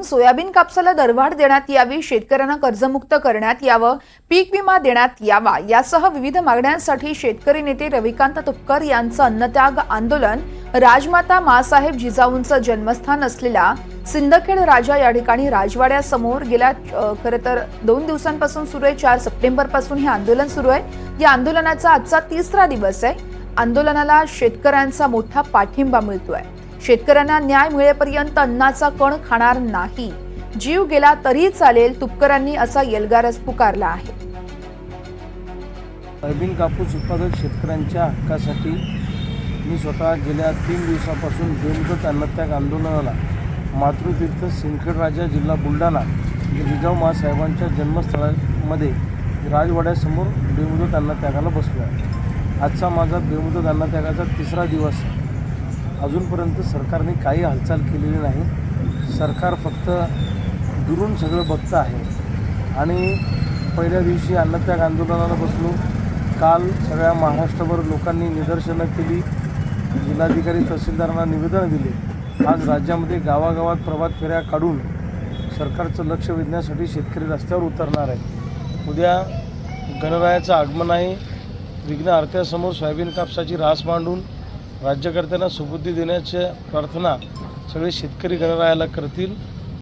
Soybean कापसाला दरवाढ देण्यात यावी, शेतकऱ्यांना कर्जमुक्त करण्यात यावं, पीक विमा देण्यात यावा यासह विविध मागण्यांसाठी शेतकरी नेते रविकांत तुपकर यांचं अन्नत्याग आंदोलन राजमाता माँसाहेब जिजाऊंचं जन्मस्थान असलेल्या सिंदखेड राजा या ठिकाणी राजवाड्यासमोर गेल्या खरं तर 2 दिवसांपासून सुरू आहे। 4 सप्टेंबर पासून हे आंदोलन सुरू आहे। या आंदोलनाचा आजचा 3रा दिवस आहे। आंदोलनाला शेतकऱ्यांचा मोठा पाठिंबा मिळतोय। शेतकऱ्यांना न्याय मिळेपर्यंत अन्नाचा कण खाणार नाही, जीव गेला तरी चालेल, तुपकरांनी असा एल्गारच पुकारला आहे। सोयाबीन कापूस उत्पादक शेतकऱ्यांच्या हक्कासाठी मी स्वतः गेल्या 3 दिवसापासून बेमुदत अन्नत्याग आंदोलनाला मातृतीर्थ सिंदखेड राजा जिल्हा बुलढाणा जिजाऊ माँसाहेबांच्या जन्मस्थळामध्ये राजवाड्यासमोर बेमुदत अन्नत्यागाला बसलो आहे। आजचा माझा बेमुदत अन्नत्यागाचा 3रा दिवस आहे। अजूनपर्यंत सरकारने काही हालचाल केलेली नाही। सरकार फक्त दुरून सगळं बघतं आहे आणि पहिल्या दिवशी अन्नत्याग आंदोलनाला बसलो। काल सगळ्या महाराष्ट्रभर लोकांनी निदर्शनं केली, जिल्हाधिकारी तहसीलदारांना निवेदन दिले। आज राज्यामध्ये गावागावात प्रभात फेऱ्या काढून सरकारचं लक्ष वेधण्यासाठी शेतकरी रस्त्यावर उतरणार आहे। उद्या गणरायाचं आगमन आहे। विघ्नहर्त्यासमोर सोयाबीन कापसाची रास मांडून राज्यकर्त्यांना सुबुद्धी देण्याची प्रार्थना सगळे शेतकरी गणरायाला करतील।